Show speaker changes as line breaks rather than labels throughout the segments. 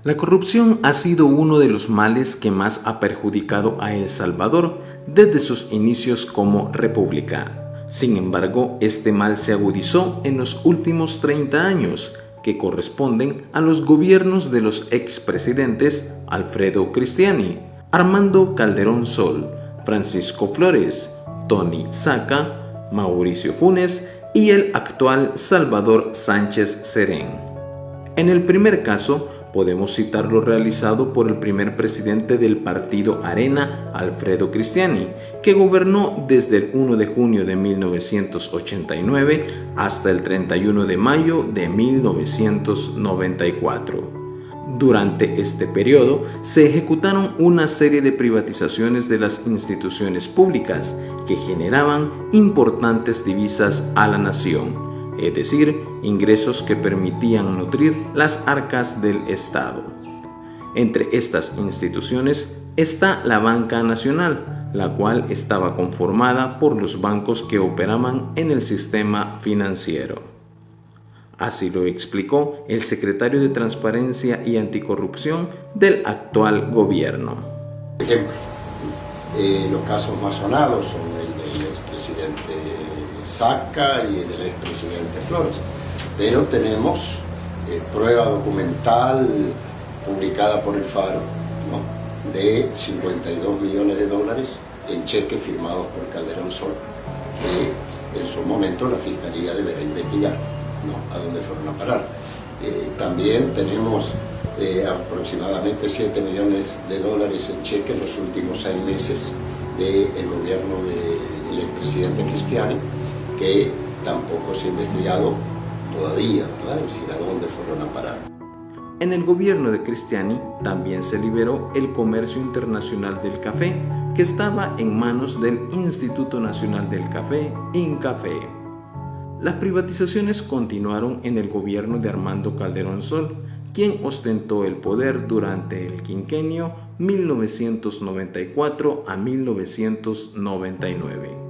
La corrupción ha sido uno de los males que más ha perjudicado a El Salvador desde sus inicios como república. Sin embargo, este mal se agudizó en los últimos 30 años, que corresponden a los gobiernos de los expresidentes Alfredo Cristiani, Armando Calderón Sol, Francisco Flores, Tony Saca, Mauricio Funes y el actual Salvador Sánchez Serén. En el primer caso, podemos citar lo realizado por el primer presidente del partido Arena, Alfredo Cristiani, que gobernó desde el 1 de junio de 1989 hasta el 31 de mayo de 1994. Durante este periodo se ejecutaron una serie de privatizaciones de las instituciones públicas que generaban importantes divisas a la nación, es decir, ingresos que permitían nutrir las arcas del Estado. Entre estas instituciones está la Banca Nacional, la cual estaba conformada por los bancos que operaban en el sistema financiero. Así lo explicó el secretario de Transparencia y Anticorrupción del actual gobierno.
Por ejemplo, los casos más sonados son el del expresidente Saca y el del expresidente Flores, pero tenemos prueba documental publicada por el Faro, ¿no?, de 52 millones de dólares en cheques firmados por Calderón Sol, que en su momento la Fiscalía deberá investigar, ¿no?, a dónde fueron a parar. También tenemos aproximadamente 7 millones de dólares en cheques en los últimos 6 meses del gobierno del expresidente Cristiani, que tampoco se ha investigado todavía, ¿verdad?, es decir, a dónde fueron a parar.
En el gobierno de Cristiani también se liberó el comercio internacional del café, que estaba en manos del Instituto Nacional del Café, INCAFE. Las privatizaciones continuaron en el gobierno de Armando Calderón Sol, quien ostentó el poder durante el quinquenio 1994 a 1999.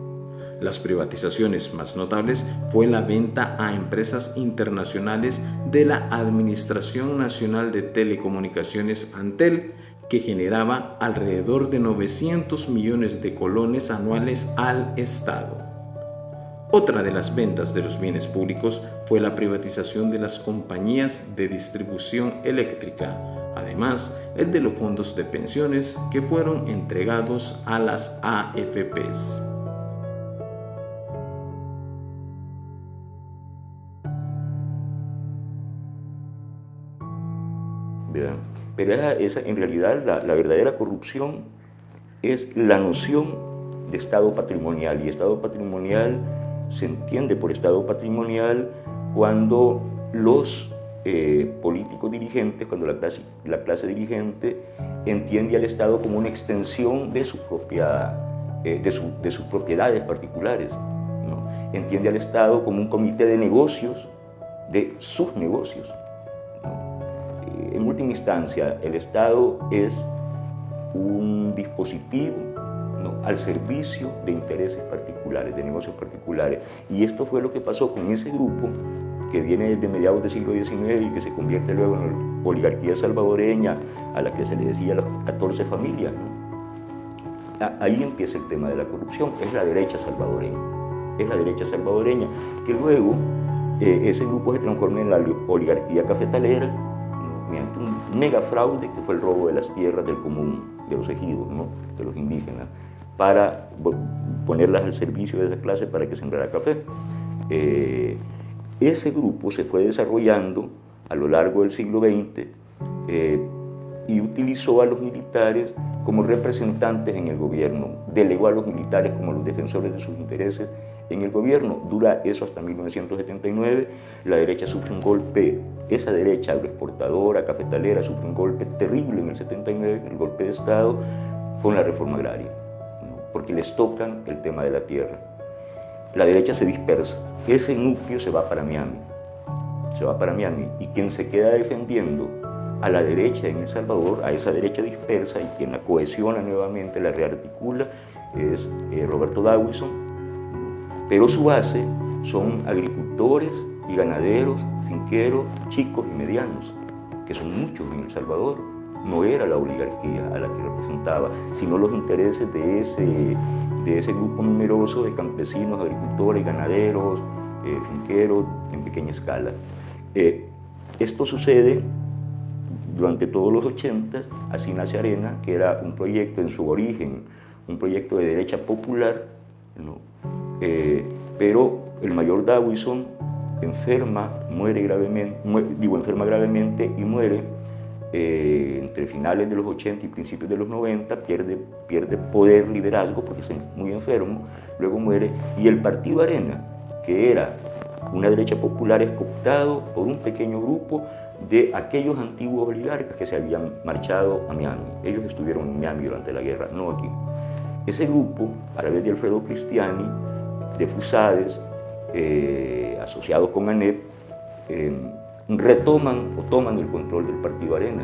Las privatizaciones más notables fue la venta a empresas internacionales de la Administración Nacional de Telecomunicaciones Antel, que generaba alrededor de 900 millones de colones anuales al Estado. Otra de las ventas de los bienes públicos fue la privatización de las compañías de distribución eléctrica, además el de los fondos de pensiones que fueron entregados a las AFPs.
Pero esa, en realidad la verdadera corrupción es la noción de Estado patrimonial, y Estado patrimonial se entiende por Estado patrimonial cuando los políticos dirigentes, cuando la clase dirigente entiende al Estado como una extensión de sus propiedades particulares, ¿no? Entiende al Estado como un comité de negocios de sus negocios. En última instancia, el Estado es un dispositivo, ¿no?, al servicio de intereses particulares, de negocios particulares. Y esto fue lo que pasó con ese grupo que viene desde mediados del siglo XIX y que se convierte luego en la oligarquía salvadoreña, a la que se le decía las 14 familias, ¿no? Ahí empieza el tema de la corrupción, es la derecha salvadoreña. Es la derecha salvadoreña que luego ese grupo se transforma en la oligarquía cafetalera, mediante un mega fraude que fue el robo de las tierras del común, de los ejidos, ¿no?, de los indígenas, para ponerlas al servicio de esa clase para que sembrara café. Ese grupo se fue desarrollando a lo largo del siglo XX y utilizó a los militares como representantes en el gobierno, delegó a los militares como los defensores de sus intereses en el gobierno. Dura eso hasta 1979, la derecha sufre un golpe, esa derecha agroexportadora, cafetalera, sufre un golpe terrible en el 79, el golpe de Estado, con la reforma agraria, ¿no?, porque les tocan el tema de la tierra. La derecha se dispersa, ese núcleo se va para Miami, y quien se queda defendiendo a la derecha en El Salvador, a esa derecha dispersa, y quien la cohesiona nuevamente, la rearticula, es Roberto Dawison, pero su base son agricultores y ganaderos, finqueros, chicos y medianos, que son muchos en El Salvador, no era la oligarquía a la que representaba, sino los intereses de ese grupo numeroso de campesinos, agricultores, ganaderos, finqueros en pequeña escala. Esto sucede durante todos los 80, así nace Arena, que era un proyecto en su origen, un proyecto de derecha popular, ¿no? Pero el mayor Dawison enferma gravemente y muere entre finales de los 80 y principios de los 90, pierde poder, liderazgo, porque está muy enfermo, luego muere, y el partido Arena, que era una derecha popular, es cooptado por un pequeño grupo de aquellos antiguos oligarcas que se habían marchado a Miami. Ellos estuvieron en Miami durante la guerra, no aquí. Ese grupo, a través de Alfredo Cristiani, de Fusades, asociados con ANEP, retoman o toman el control del partido Arena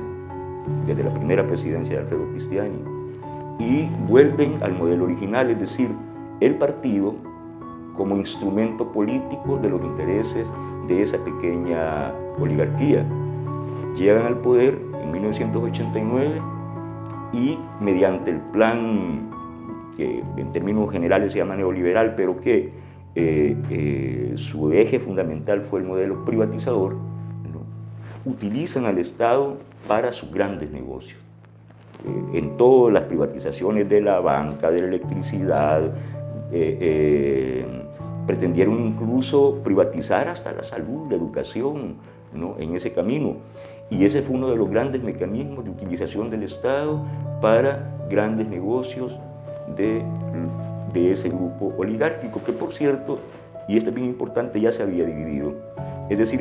desde la primera presidencia de Alfredo Cristiani y vuelven al modelo original, es decir, el partido como instrumento político de los intereses de esa pequeña oligarquía. Llegan al poder en 1989 y mediante el plan que en términos generales se llama neoliberal, pero que su eje fundamental fue el modelo privatizador, ¿no? Utilizan al Estado para sus grandes negocios. En todas las privatizaciones de la banca, de la electricidad, pretendieron incluso privatizar hasta la salud, la educación, ¿no? En ese camino. Y ese fue uno de los grandes mecanismos de utilización del Estado para grandes negocios de ese grupo oligárquico, que por cierto, y esto es bien importante, ya se había dividido. Es decir,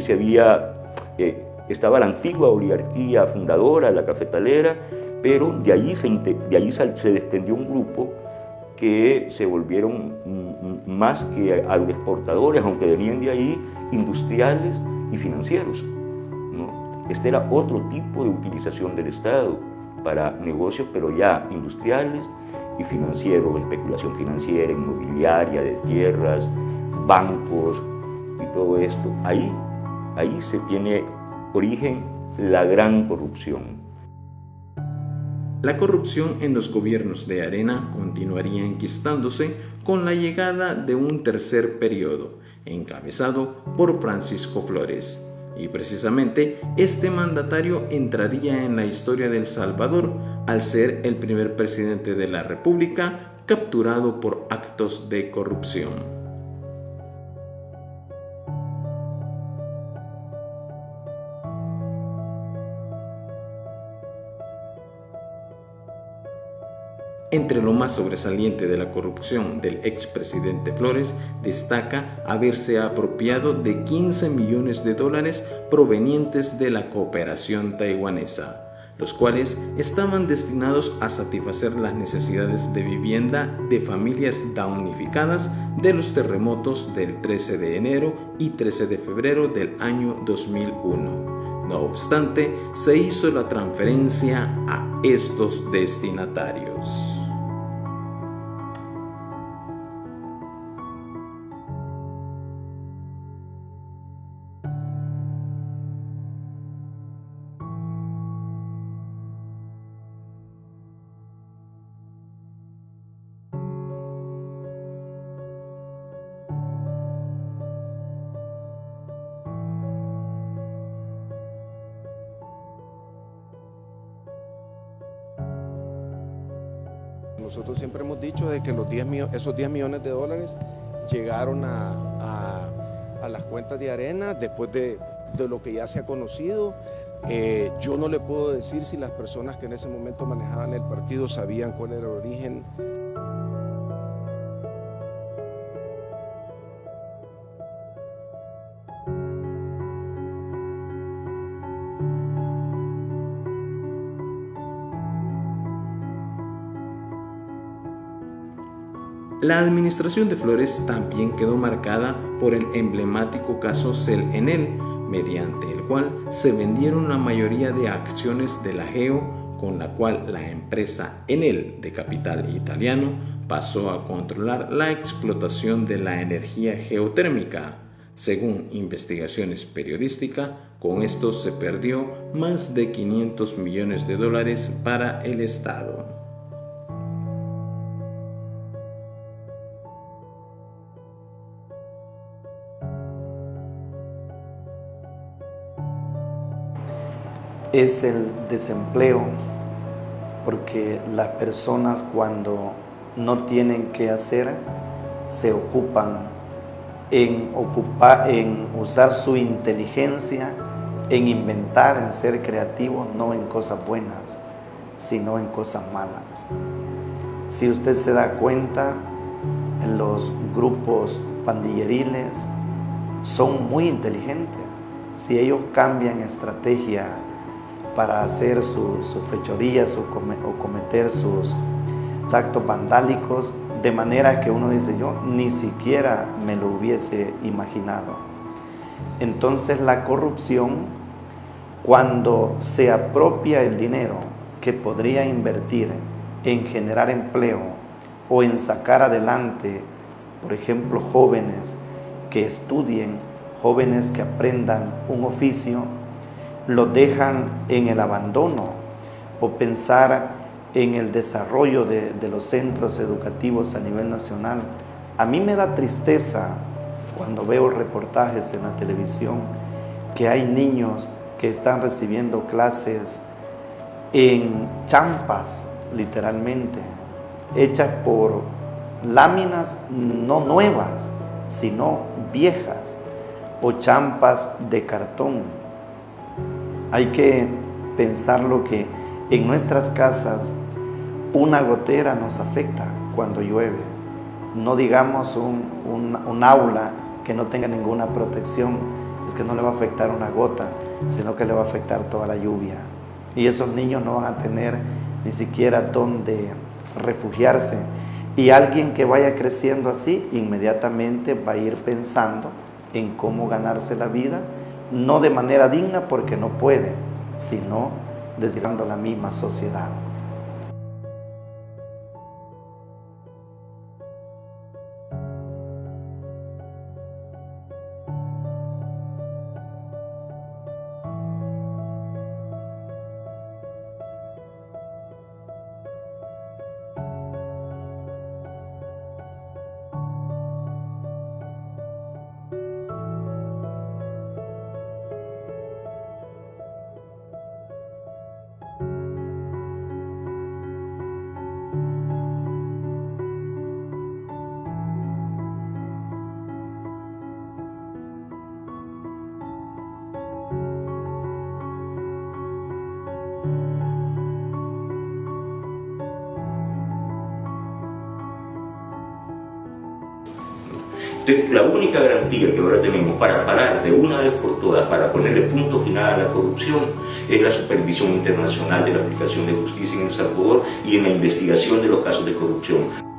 estaba la antigua oligarquía fundadora, la cafetalera, pero de allí se desprendió un grupo que se volvieron más que agroexportadores, aunque venían de ahí, industriales y financieros, ¿no? Este era otro tipo de utilización del Estado para negocios, pero ya industriales y financieros, especulación financiera, inmobiliaria, de tierras, bancos y todo esto. Ahí se tiene origen la gran corrupción.
La corrupción en los gobiernos de Arena continuaría enquistándose con la llegada de un tercer periodo, encabezado por Francisco Flores. Y precisamente este mandatario entraría en la historia de El Salvador al ser el primer presidente de la República capturado por actos de corrupción. Entre lo más sobresaliente de la corrupción del expresidente Flores destaca haberse apropiado de 15 millones de dólares provenientes de la cooperación taiwanesa, los cuales estaban destinados a satisfacer las necesidades de vivienda de familias damnificadas de los terremotos del 13 de enero y 13 de febrero del año 2001. No obstante, se hizo la transferencia a estos destinatarios.
Nosotros siempre hemos dicho de que esos 10 millones de dólares llegaron a las cuentas de Arena después de lo que ya se ha conocido. Yo no le puedo decir si las personas que en ese momento manejaban el partido sabían cuál era el origen.
La administración de Flores también quedó marcada por el emblemático caso Cel-Enel, mediante el cual se vendieron la mayoría de acciones de la Geo, con la cual la empresa Enel, de capital italiano, pasó a controlar la explotación de la energía geotérmica. Según investigaciones periodísticas, con esto se perdió más de 500 millones de dólares para el Estado.
Es el desempleo, porque las personas cuando no tienen qué hacer se ocupan en usar su inteligencia, en inventar, en ser creativos, no en cosas buenas, sino en cosas malas. Si usted se da cuenta, los grupos pandilleriles son muy inteligentes. Si ellos cambian estrategia para hacer sus fechorías o cometer sus actos vandálicos, de manera que uno dice, yo ni siquiera me lo hubiese imaginado. Entonces la corrupción, cuando se apropia el dinero que podría invertir en generar empleo o en sacar adelante, por ejemplo, jóvenes que estudien, jóvenes que aprendan un oficio, lo dejan en el abandono, o pensar en el desarrollo de los centros educativos a nivel nacional. A mí me da tristeza cuando veo reportajes en la televisión que hay niños que están recibiendo clases en champas, literalmente, hechas por láminas no nuevas, sino viejas, o champas de cartón. Hay que pensarlo que en nuestras casas una gotera nos afecta cuando llueve. No digamos un aula que no tenga ninguna protección, es que no le va a afectar una gota, sino que le va a afectar toda la lluvia. Y esos niños no van a tener ni siquiera dónde refugiarse. Y alguien que vaya creciendo así, inmediatamente va a ir pensando en cómo ganarse la vida, no de manera digna porque no puede, sino desviando la misma sociedad.
Entonces, la única garantía que ahora tenemos para parar de una vez por todas, para ponerle punto final a la corrupción, es la supervisión internacional de la aplicación de justicia en El Salvador y en la investigación de los casos de corrupción.